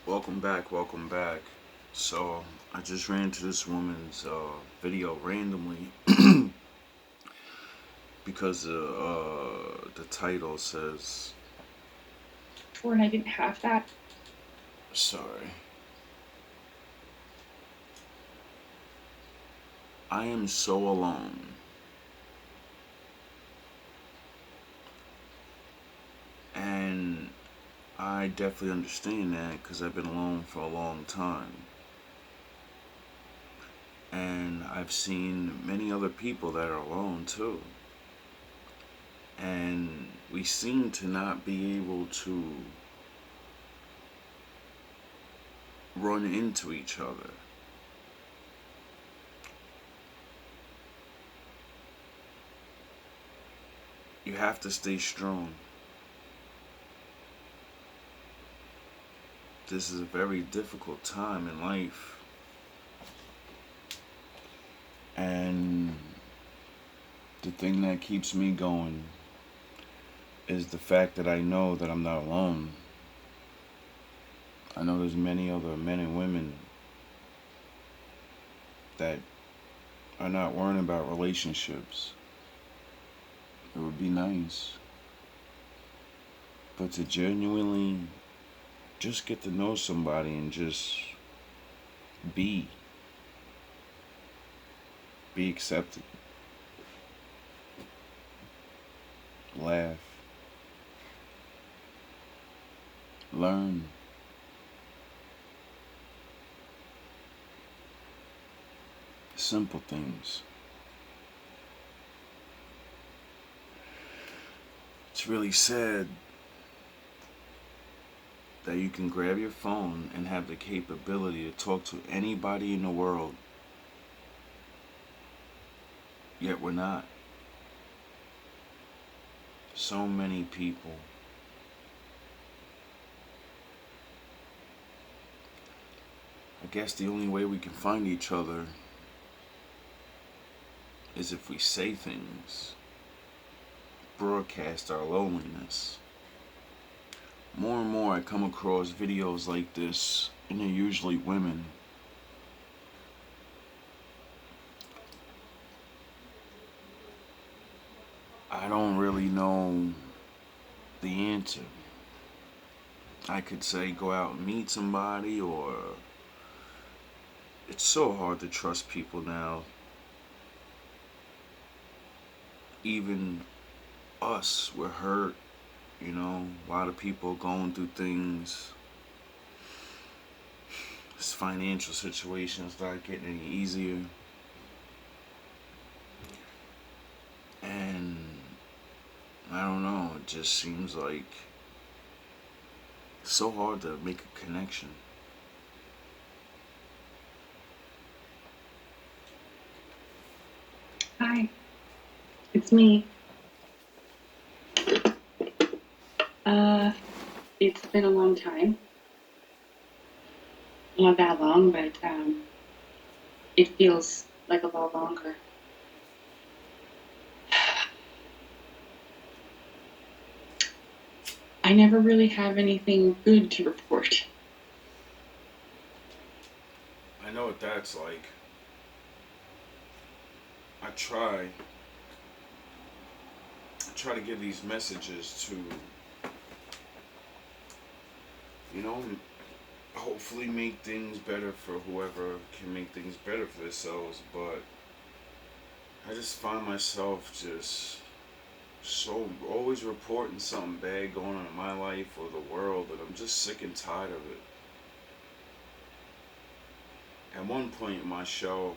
Welcome back, welcome back. So, I just ran into this woman's video randomly because the title says, And I didn't have that. sorry, I am so alone. And I definitely understand that because I've been alone for a long time. And I've seen many other people that are alone too. And we seem to not be able to run into each other. You have to stay strong. This is a very difficult time in life. And the thing that keeps me going is the fact that I know that I'm not alone. I know there's many other men and women that are not worrying about relationships. It would be nice. But to genuinely just get to know somebody and just be. Be accepted. Laugh. Learn. Simple things. It's really sad that you can grab your phone and have the capability to talk to anybody in the world, yet we're not. So many people. I guess the only way we can find each other is if we say things, broadcast our loneliness. More and more I come across videos like this, and they're usually women. I don't really know the answer. I could say go out and meet somebody, or it's so hard to trust people now. Even us, we're hurt, a lot of people going through things. This financial situation is not getting any easier. And I don't know, it just seems like it's so hard to make a connection. Hi, it's me. Uh, it's been a long time. Not that long, but it feels like a lot longer. I never really have anything good to report. I know what that's like. I try. I try to give these messages to, you know, hopefully make things better for whoever can make things better for themselves, but I just find myself just so always reporting something bad going on in my life or the world, and I'm just sick and tired of it. At one point in my show,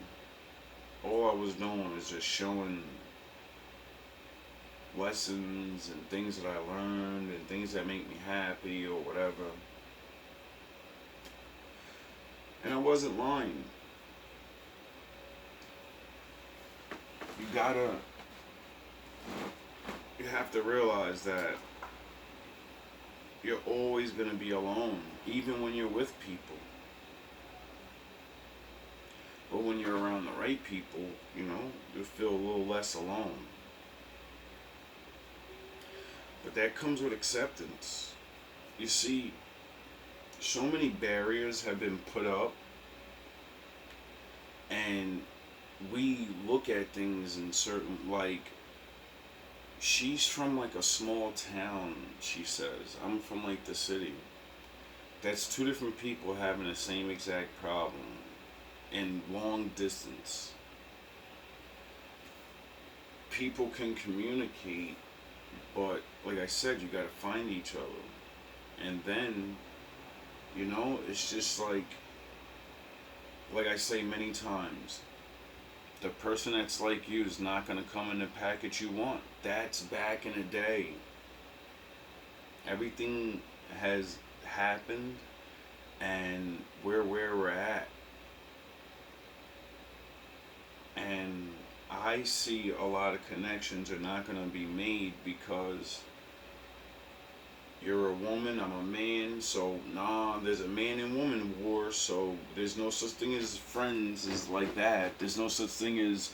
all I was doing was just showing lessons and things that I learned and things that make me happy or whatever. And I wasn't lying. You gotta, you have to realize that you're always gonna be alone, even when you're with people. But when you're around the right people, you feel a little less alone. But that comes with acceptance. You see, so many barriers have been put up, and we look at things in certain, like, she's from like a small town, she says. I'm from like the city. That's two different people having the same exact problem in long distance. People can communicate, but like I said, you gotta find each other. And then, it's just like I say many times, the person that's like you is not gonna come in the package you want. That's back in the day. Everything has happened, and we're where we're at. And I see a lot of connections are not going to be made because you're a woman, I'm a man, so nah, there's a man and woman war, so there's no such thing as friends is like that. There's no such thing as,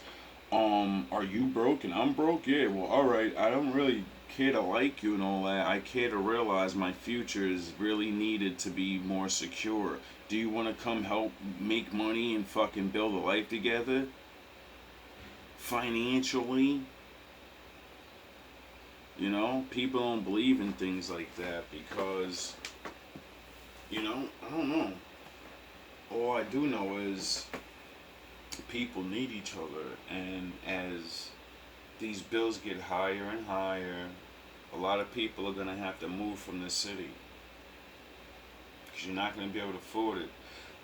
are you broke and I'm broke? Yeah, well, alright, I don't really care to like you and all that. I care to realize my future is really needed to be more secure. Do you want to come help make money and fucking build a life together? Financially? People don't believe in things like that because, I don't know. All I do know is people need each other, and as these bills get higher and higher, a lot of people are going to have to move from the city because you're not going to be able to afford it.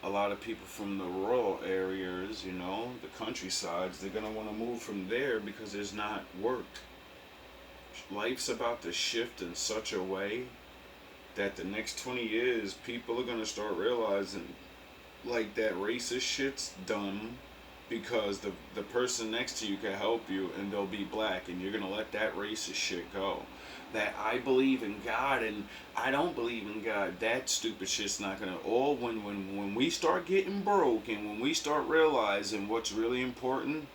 A lot of people from the rural areas, the countrysides, they're going to want to move from there because there's not work. Life's about to shift in such a way that the next 20 years, people are going to start realizing, like, that racist shit's dumb because the person next to you can help you and they'll be black, and you're going to let that racist shit go. That I believe in God and I don't believe in God, that stupid shit's not going to, all when we start getting broke and when we start realizing what's really important,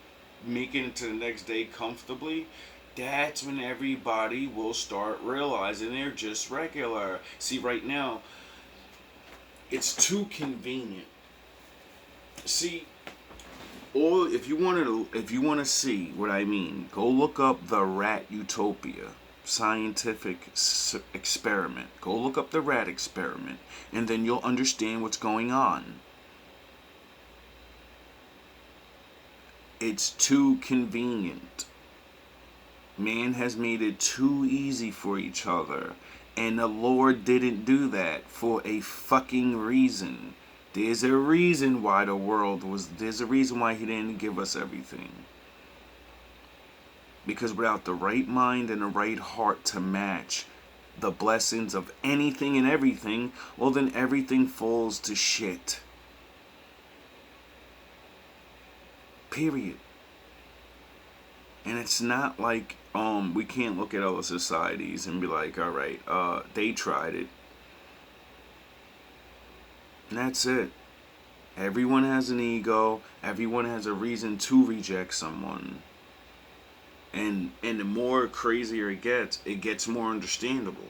making it to the next day comfortably, that's when everybody will start realizing they're just regular. See, right now, it's too convenient. See, or if you want to see what I mean, go look up the Rat Utopia scientific experiment. Go look up the rat experiment, and then you'll understand what's going on. It's too convenient. Man has made it too easy for each other. And the Lord didn't do that for a fucking reason. There's a reason why there's a reason why He didn't give us everything. Because without the right mind and the right heart to match the blessings of anything and everything, well, then everything falls to shit. Period. And it's not like we can't look at other societies and be like, all right, they tried it. And that's it. Everyone has an ego. Everyone has a reason to reject someone. And the more crazier it gets more understandable.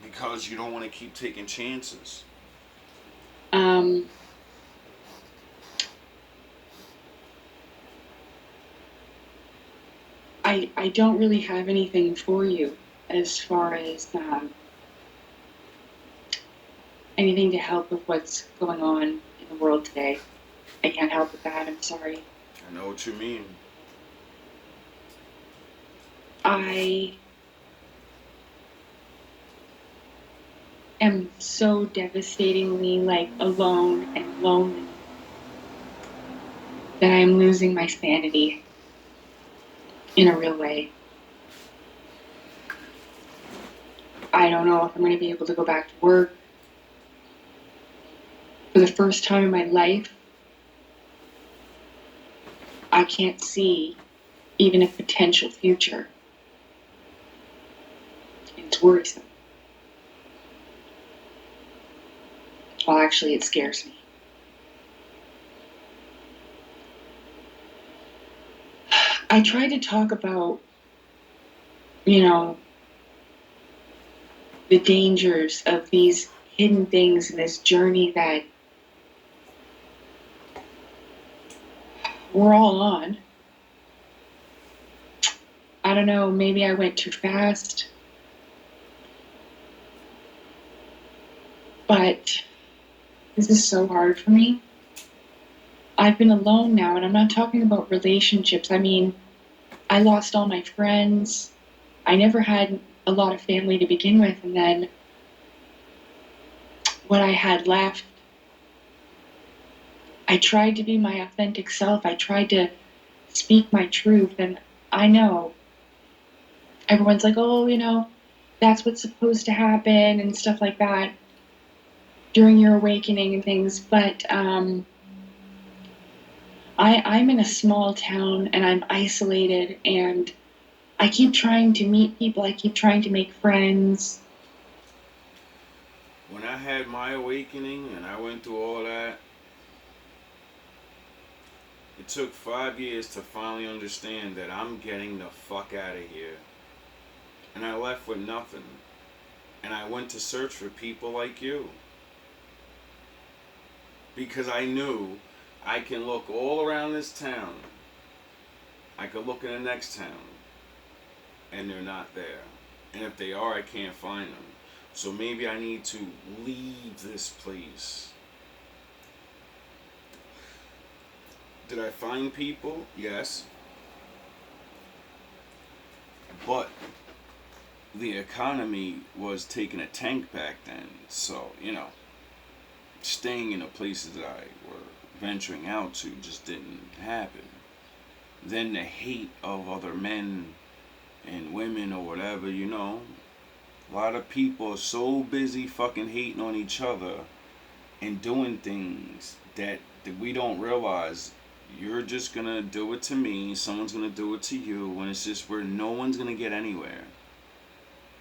Because you don't want to keep taking chances. I don't really have anything for you as far as anything to help with what's going on in the world today. I can't help with that. I'm sorry. I know what you mean. I am so devastatingly alone and lonely that I am losing my sanity in a real way. I don't know if I'm going to be able to go back to work. For the first time in my life, I can't see even a potential future. It's worrisome. Well, actually, it scares me. I tried to talk about, the dangers of these hidden things in this journey that we're all on. I don't know, maybe I went too fast, but this is so hard for me. I've been alone now, and I'm not talking about relationships. I mean, I lost all my friends. I never had a lot of family to begin with, and then what I had left, I tried to be my authentic self. I tried to speak my truth, and I know everyone's like, oh, that's what's supposed to happen and stuff like that during your awakening and things, but I'm in a small town and I'm isolated and I keep trying to meet people. I keep trying to make friends. When I had my awakening and I went through all that, it took 5 years to finally understand that I'm getting the fuck out of here. And I left with nothing. And I went to search for people like you. Because I knew I can look all around this town. I could look in the next town. And they're not there. And if they are, I can't find them. So maybe I need to leave this place. Did I find people? Yes. But the economy was taking a tank back then. So, staying in the places that I were venturing out to just didn't happen. Then the hate of other men and women or whatever, a lot of people are so busy fucking hating on each other and doing things that we don't realize. You're just gonna do it to me, someone's gonna do it to you, and it's just where no one's gonna get anywhere.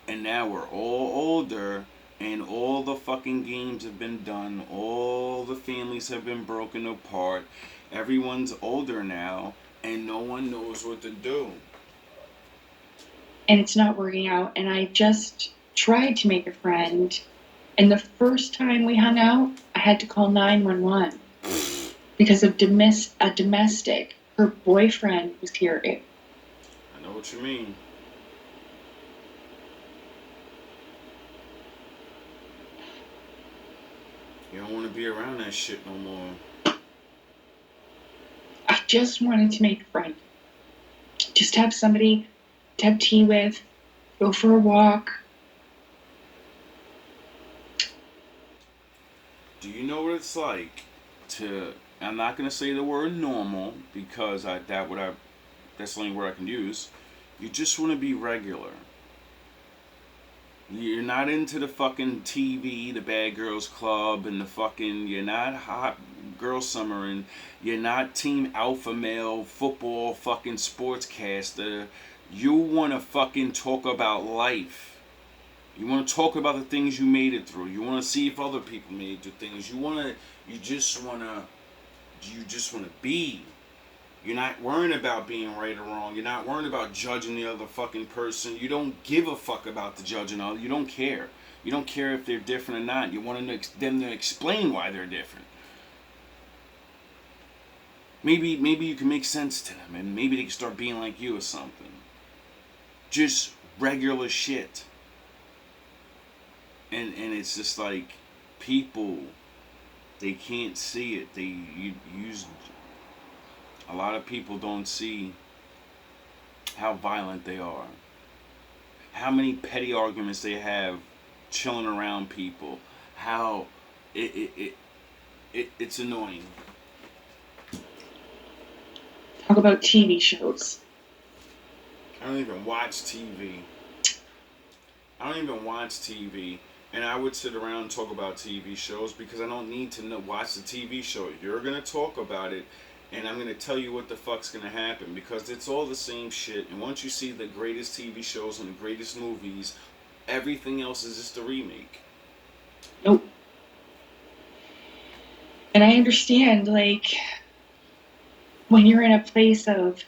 And now we're all older, and all the fucking games have been done, all the families have been broken apart, everyone's older now, and no one knows what to do. And it's not working out. And I just tried to make a friend. And the first time we hung out, I had to call 911 because of a domestic. Her boyfriend was here. I know what you mean. You don't want to be around that shit no more. I just wanted to make a friend. Just have somebody to have tea with, go for a walk. Do you know what it's like to? I'm not gonna say the word normal because that's the only word I can use. You just want to be regular. You're not into the fucking TV, the Bad Girls Club, and the fucking. You're not Hot Girl Summer, and you're not Team Alpha Male football fucking sportscaster. You want to fucking talk about life. You want to talk about the things you made it through. You want to see if other people made it through things. You just want to be. You're not worrying about being right or wrong. You're not worrying about judging the other fucking person. You don't give a fuck about the judging other. You don't care. You don't care if they're different or not. You want them to explain why they're different. Maybe you can make sense to them, and maybe they can start being like you or something. Just regular shit. And it's just like people, they can't see it. A lot of people don't see how violent they are. How many petty arguments they have chilling around people. How it's annoying. Talk about TV shows. I don't even watch TV. And I would sit around and talk about TV shows because I don't need to watch the TV show. You're going to talk about it, and I'm going to tell you what the fuck's going to happen because it's all the same shit. And once you see the greatest TV shows and the greatest movies, everything else is just a remake. Nope. And I understand, like, when you're in a place of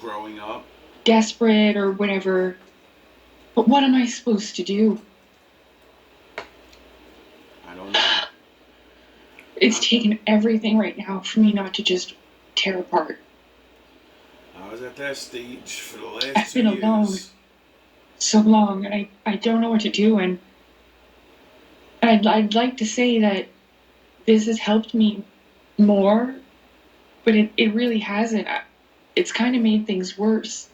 growing up, desperate or whatever, but what am I supposed to do? I don't know. It's taken everything right now for me not to just tear apart. I was at that stage for the last I've two been alone years. so long, and I don't know what to do. And I'd like to say that this has helped me more, but it really hasn't. It's kind of made things worse.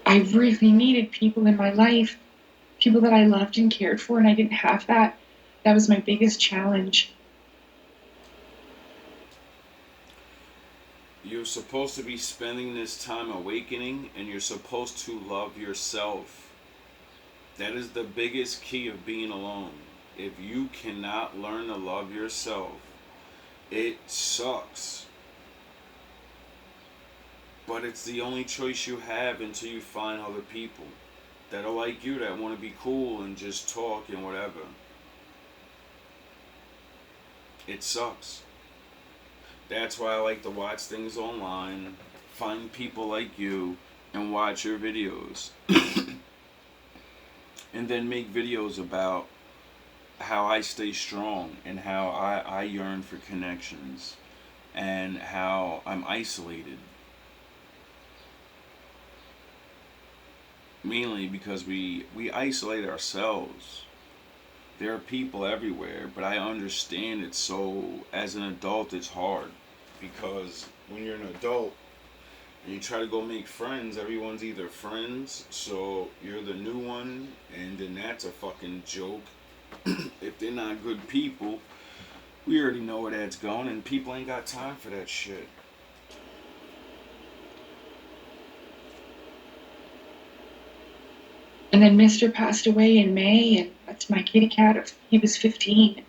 I really needed people in my life, people that I loved and cared for, and I didn't have that. That was my biggest challenge. You're supposed to be spending this time awakening, and you're supposed to love yourself. That is the biggest key of being alone. If you cannot learn to love yourself, it sucks. But it's the only choice you have until you find other people that are like you, that want to be cool and just talk and whatever. It sucks. That's why I like to watch things online, find people like you, and watch your videos. And then make videos about how I stay strong and how I yearn for connections and how I'm isolated. Mainly because we isolate ourselves. There are people everywhere, but I understand it. So as an adult, it's hard because when you're an adult and you try to go make friends, everyone's either friends, so you're the new one, and then that's a fucking joke. If they're not good people, we already know where that's going, and people ain't got time for that shit. And then Mister passed away in May, and that's my kitty cat. He was 15.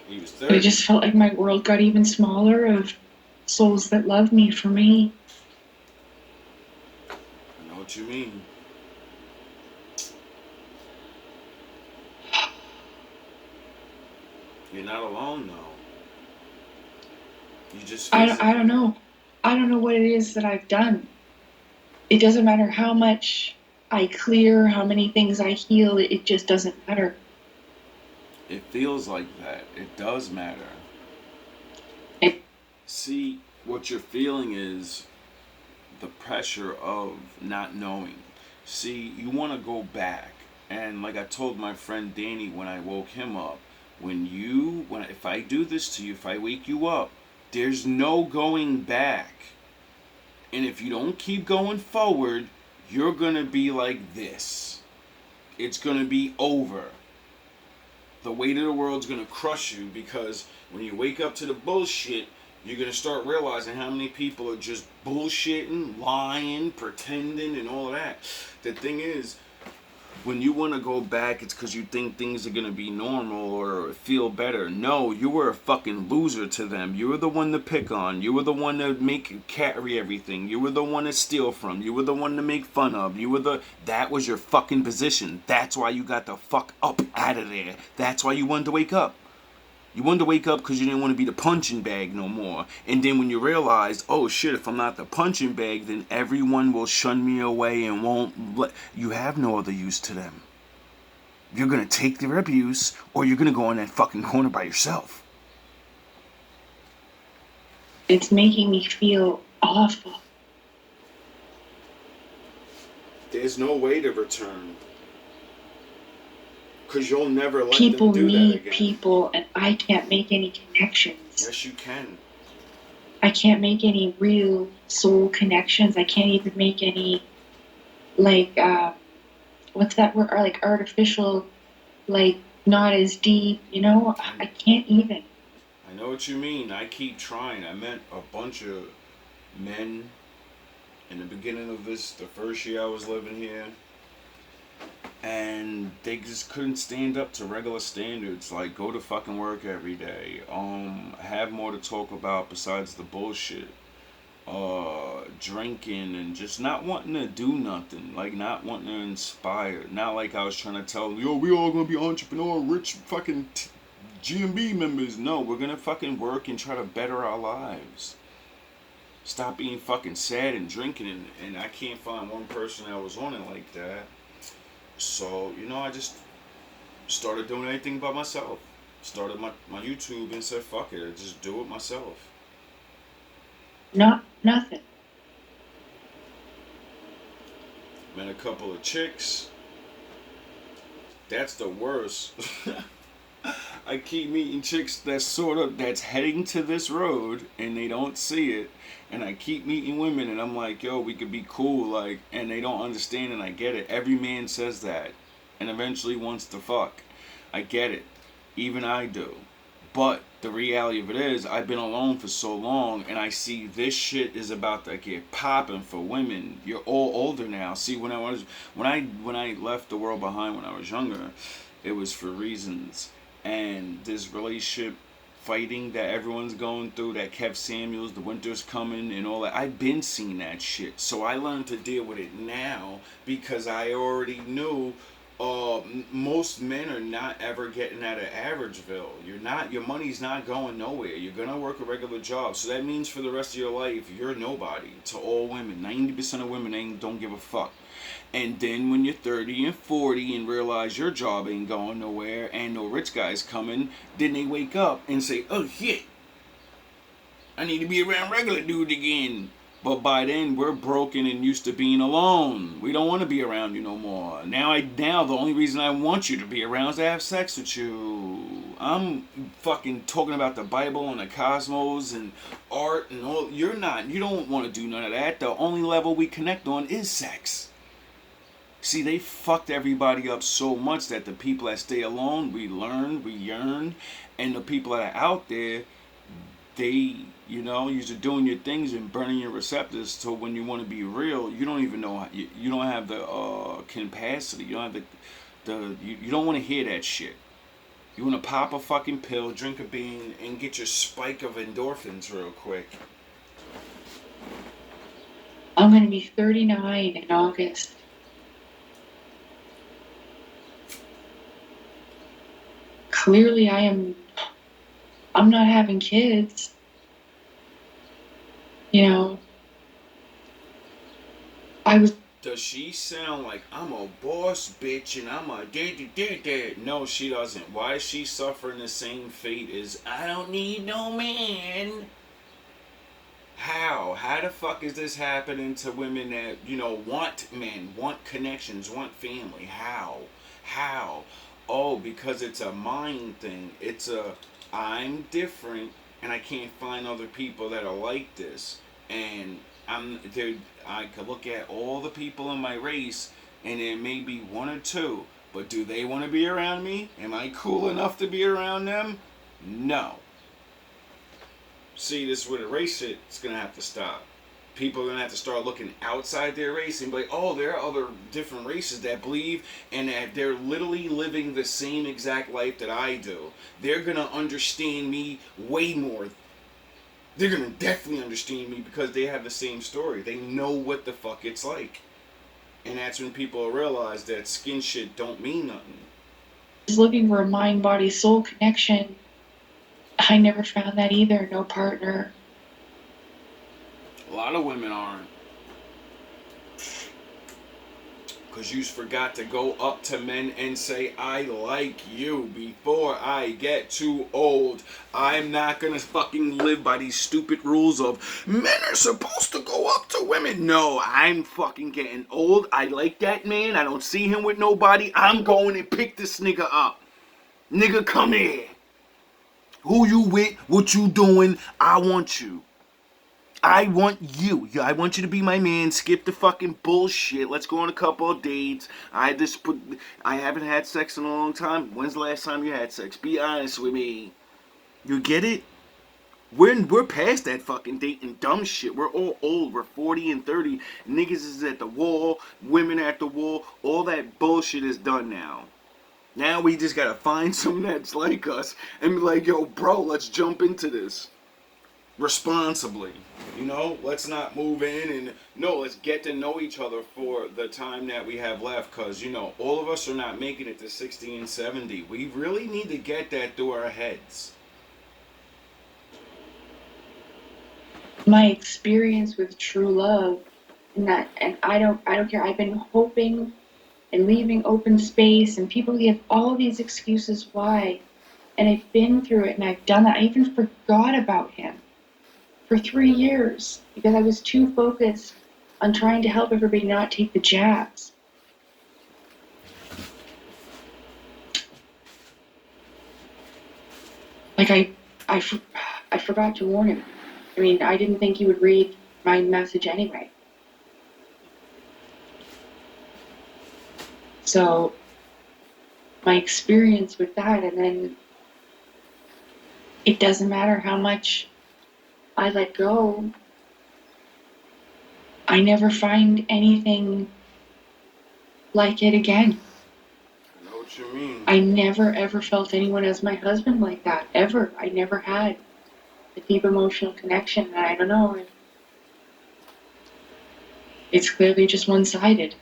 He was And it 30. just felt like my world got even smaller of souls that love me for me. I know what you mean. You're not alone though. You just I don't physically. know. I don't know what it is that I've done. It doesn't matter how much I clear, how many things I heal, it just doesn't matter. It feels like that. It does matter. It, See, what you're feeling is the pressure of not knowing. See, you want to go back. And like I told my friend Danny when I woke him up, when if I do this to you, if I wake you up, there's no going back. And if you don't keep going forward, you're going to be like this. It's going to be over. The weight of the world's going to crush you because when you wake up to the bullshit, you're going to start realizing how many people are just bullshitting, lying, pretending, and all of that. The thing is, when you want to go back, it's because you think things are going to be normal or feel better. No, you were a fucking loser to them. You were the one to pick on. You were the one to carry everything. You were the one to steal from. You were the one to make fun of. That was your fucking position. That's why you got the fuck up out of there. That's why you wanted to wake up. You wanted to wake up because you didn't want to be the punching bag no more. And then when you realized, oh shit, if I'm not the punching bag, then everyone will shun me away and won't let. You have no other use to them. You're going to take their abuse or you're going to go in that fucking corner by yourself. it's making me feel awful. There's no way to return. Because you'll never let them People do that need again. people, and I can't make any connections. Yes, you can. I can't make any real soul connections. I can't even make any, like, what's that word? Or like artificial, like, not as deep, you know? I can't even. I know what you mean. I keep trying. I met a bunch of men in the beginning of the first year I was living here. And they just couldn't stand up to regular standards, like go to fucking work every day, have more to talk about besides the bullshit, drinking and just not wanting to do nothing, like not wanting to inspire. Not like I was trying to tell yo, we all gonna be entrepreneur, rich fucking GMB members. No, we're gonna fucking work and try to better our lives. Stop being fucking sad and drinking, and I can't find one person that was on it like that. So, I just started doing anything by myself. Started my YouTube and said, fuck it, I just do it myself. Not nothing. Met a couple of chicks. That's the worst. I keep meeting chicks that's heading to this road and they don't see it. And I keep meeting women and I'm like, yo, we could be cool, like, and they don't understand and I get it. Every man says that and eventually wants to fuck. I get it. Even I do. But the reality of it is, I've been alone for so long, and I see this shit is about to get popping for women. You're all older now. See, when I left the world behind when I was younger, it was for reasons, and this relationship fighting that everyone's going through, that Kev Samuels, the winter's coming, and all that. I've been seeing that shit, so I learned to deal with it now because I already knew most men are not ever getting out of Averageville. Your money's not going nowhere. You're gonna work a regular job. So that means for the rest of your life, you're nobody to all women. 90% of women don't give a fuck. And then when you're 30 and 40 and realize your job ain't going nowhere and no rich guy's coming, then they wake up and say, oh shit, I need to be around regular dude again. But by then we're broken and used to being alone. We don't want to be around you no more. Now the only reason I want you to be around is to have sex with you. I'm fucking talking about the Bible and the cosmos and art and all. You don't want to do none of that. The only level we connect on is sex. See, they fucked everybody up so much that the people that stay alone, we learn, we yearn, and the people that are out there, they, you're just doing your things and burning your receptors. So when you want to be real, you don't even know. You don't have the capacity. You don't have you don't want to hear that shit. You want to pop a fucking pill, drink a bean, and get your spike of endorphins real quick. I'm going to be 39 in August. Clearly, I'm not having kids. I was. Does she sound like I'm a boss bitch and I'm a da? No, she doesn't. Why is she suffering the same fate as I don't need no man? How? How the fuck is this happening to women that, want men, want connections, want family? How? Oh, because it's a mind thing. I'm different and I can't find other people that are like this. And I could look at all the people in my race and there may be one or two. But do they want to be around me? Am I cool enough to be around them? No. See, this is where the race shit is going to have to stop. People are going to have to start looking outside their race and be like, oh, there are other different races that believe and that they're literally living the same exact life that I do. They're going to understand me way more. They're going to definitely understand me because they have the same story. They know what the fuck it's like. And that's when people realize that skin shit don't mean nothing. I was looking for a mind, body, soul connection. I never found that either. No partner. A lot of women aren't. Because you forgot to go up to men and say, I like you before I get too old. I'm not going to fucking live by these stupid rules of men are supposed to go up to women. No, I'm fucking getting old. I like that man. I don't see him with nobody. I'm going to pick this nigga up. Nigga, come here. Who you with? What you doing? I want you. I want you. I want you to be my man. Skip the fucking bullshit. Let's go on a couple of dates. I haven't had sex in a long time. When's the last time you had sex? Be honest with me. You get it? We're past that fucking dating dumb shit. We're all old. We're 40 and 30. Niggas is at the wall. Women at the wall. All that bullshit is done now. Now we just gotta find someone that's like us and be like, yo, bro, let's jump into this. Responsibly. Let's not move in and let's get to know each other for the time that we have left because, all of us are not making it to 60 and 70. We really need to get that through our heads. My experience with true love and I don't care. I've been hoping and leaving open space, and people give all these excuses why. And I've been through it and I've done that. I even forgot about him for 3 years because I was too focused on trying to help everybody not take the jabs. Like I, I forgot to warn him. I mean, I didn't think he would read my message anyway. So my experience with that, and then it doesn't matter how much I let go, I never find anything like it again. I know what you mean. I never ever felt anyone as my husband like that, ever. I never had a deep emotional connection, and I don't know. It's clearly just one-sided.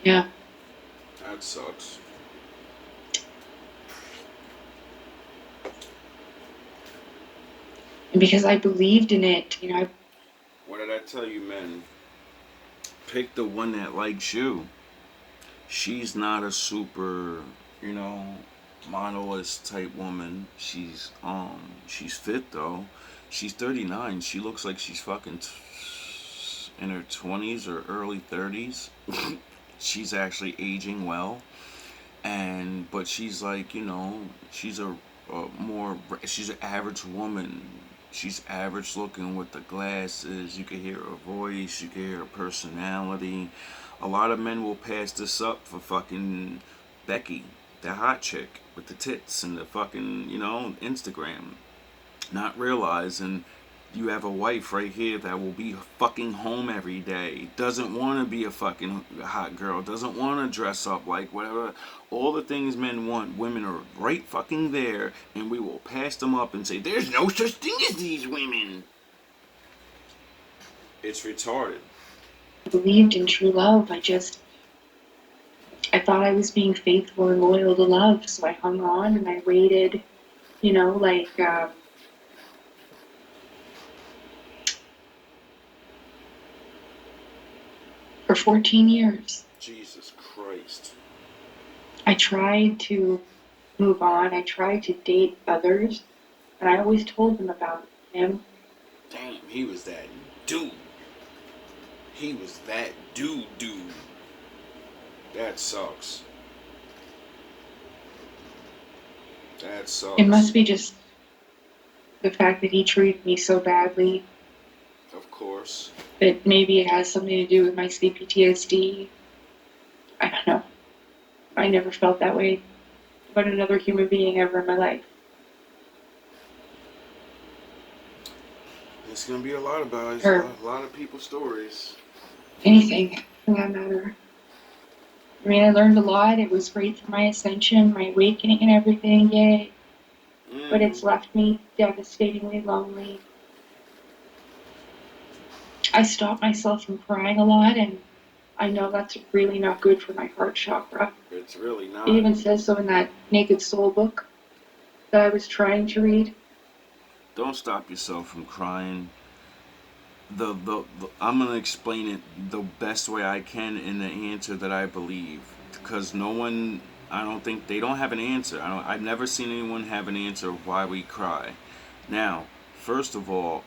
Yeah. That sucks. And because I believed in it, What did I tell you, men? Pick the one that likes you. She's not a super, you know, monolith type woman. She's fit though. She's 39. She looks like she's fucking in her 20s or early 30s. She's actually aging well, and but she's like, she's she's an average woman. She's average looking with the glasses. You can hear her voice. You can hear her personality. A lot of men will pass this up for fucking Becky, the hot chick with the tits and the fucking, Instagram. Not realizing you have a wife right here that will be fucking home every day. Doesn't want to be a fucking hot girl. Doesn't want to dress up like whatever. All the things men want, women are right fucking there. And we will pass them up and say, there's no such thing as these women. It's retarded. I believed in true love. I thought I was being faithful and loyal to love, so I hung on and I waited, like, for 14 years. Jesus Christ. I tried to move on. I tried to date others, and I always told them about him. Damn, he was that dude. He was that dude. That sucks. That sucks. It must be just the fact that he treated me so badly. Of course. That maybe it has something to do with my CPTSD. I don't know. I never felt that way about another human being ever in my life. It's gonna be a lot about it. Or A lot of people's stories. anything, for that matter. I mean, I learned a lot. It was great for my ascension, my awakening and everything, yay. But it's left me devastatingly lonely. I stop myself from crying a lot, and I know that's really not good for my heart chakra. It's really not. It even says so in that Naked Soul book that I was trying to read. Don't stop yourself from crying. I'm gonna explain it the best way I can in the answer that I believe, because no one, I don't think they don't have an answer. I've never seen anyone have an answer of why we cry. Now, first of all,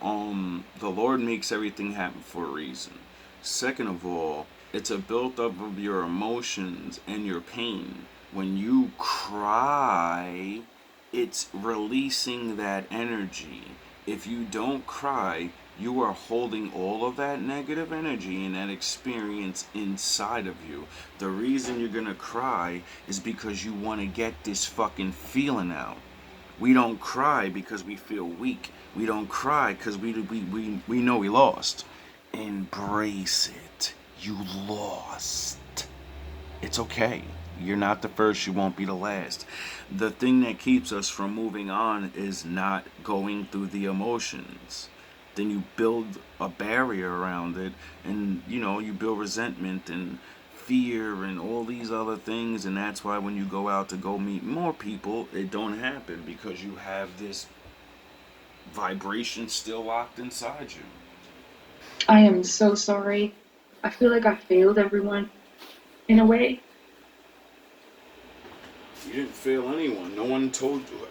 the Lord makes everything happen for a reason. Second of all, it's a built up of your emotions and your pain. When you cry, it's releasing that energy. If you don't cry, you are holding all of that negative energy and that experience inside of you. The reason you're gonna cry is because you want to get this fucking feeling out. We don't cry because we feel weak. We don't cry because we know we lost. Embrace it. You lost. It's okay. You're not the first, you won't be the last. The thing that keeps us from moving on is not going through the emotions. Then you build a barrier around it, and you build resentment and fear and all these other things, and that's why when you go out to go meet more people, it don't happen, because you have this vibration still locked inside you. I am so sorry. I feel like I failed everyone. in a way. You didn't fail anyone. No one told you it.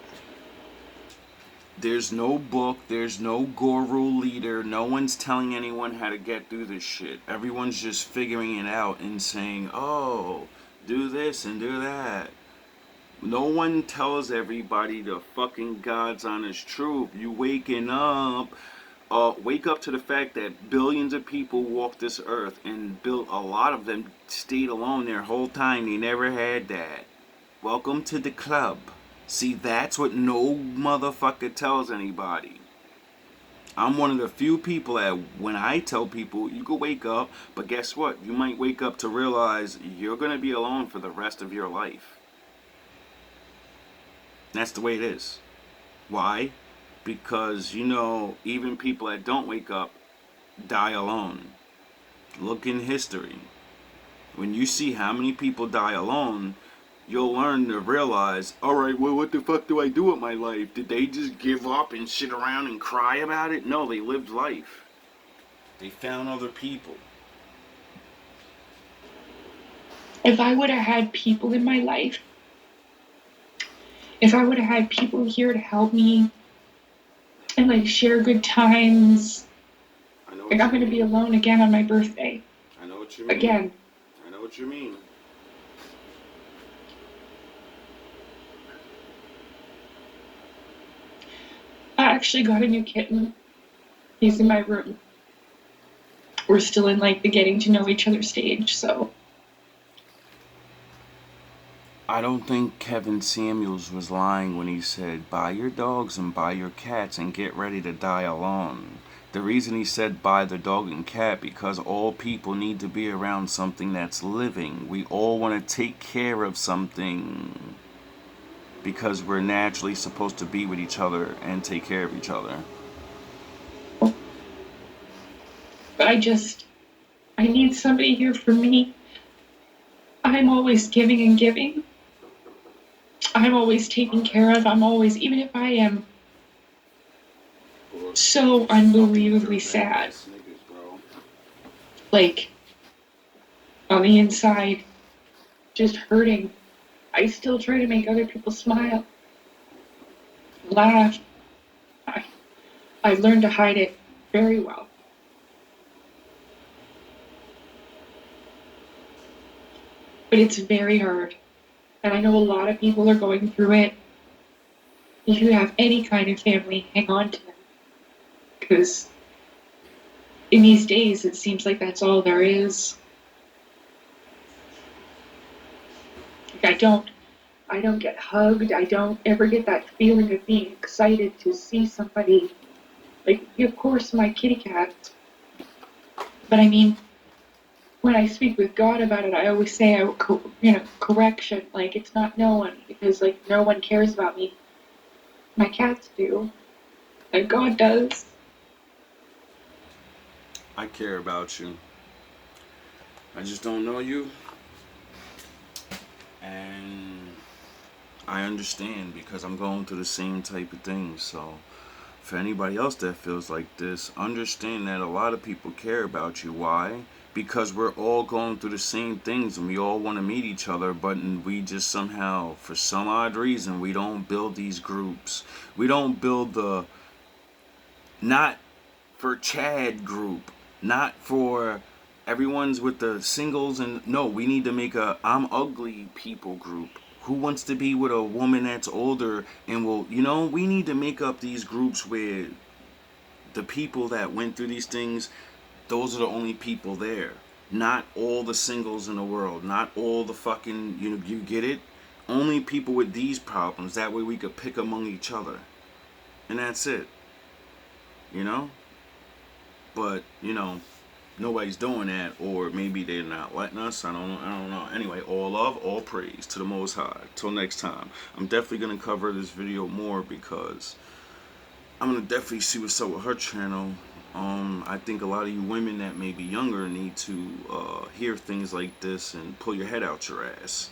There's no book, there's no guru leader, no one's telling anyone how to get through this shit. Everyone's just figuring it out and saying, oh, do this and do that. No one tells everybody the fucking God's honest truth. You waking up, wake up to the fact that billions of people walk this earth, and a lot of them stayed alone their whole time. They never had that. Welcome to the club. See, that's what no motherfucker tells anybody. I'm one of the few people that when I tell people you could wake up, but guess what? You might wake up to realize you're going to be alone for the rest of your life. That's the way it is. Why? Because, even people that don't wake up die alone. Look in history. When you see how many people die alone, you'll learn to realize, alright, well, what the fuck do I do with my life? Did they just give up and sit around and cry about it? No, they lived life. They found other people. If I would have had people in my life, if I would have had people here to help me and like share good times, I'm going to be alone again on my birthday. I know what you mean. Again. I know what you mean. I actually got a new kitten. He's in my room. We're still in like the getting to know each other stage, so. I don't think Kevin Samuels was lying when he said, buy your dogs and buy your cats and get ready to die alone. The reason he said buy the dog and cat because all people need to be around something that's living. We all want to take care of something because we're naturally supposed to be with each other and take care of each other. But I need somebody here for me. I'm always giving and giving. I'm always taken care of. I'm always, even if I am so unbelievably sad, like on the inside, just hurting, I still try to make other people smile, laugh. I've learned to hide it very well. But it's very hard. And I know a lot of people are going through it. If you have any kind of family, hang on to them. Because in these days, it seems like that's all there is. Like I don't get hugged. I don't ever get that feeling of being excited to see somebody. Like, of course, my kitty cat. But I mean, when I speak with God about it, I always say, correction. Like, it's not no one, because, like, no one cares about me. My cats do. And God does. I care about you. I just don't know you. And I understand because I'm going through the same type of things. So for anybody else that feels like this, understand that a lot of people care about you. Why? Because we're all going through the same things and we all want to meet each other, but we just somehow, for some odd reason, we don't build these groups. We don't build the not for Chad group, not for everyone's with the singles, and no, we need to make a I'm ugly people group. Who wants to be with a woman that's older and will, we need to make up these groups where the people that went through these things, those are the only people there. Not all the singles in the world. Not all the fucking, you get it? Only people with these problems. That way we could pick among each other. And that's it. But, nobody's doing that. Or maybe they're not letting us. I don't know. Anyway, all love, all praise to the Most High. Till next time. I'm definitely going to cover this video more because I'm going to definitely see what's up with her channel. I think a lot of you women that may be younger need to hear things like this and pull your head out your ass.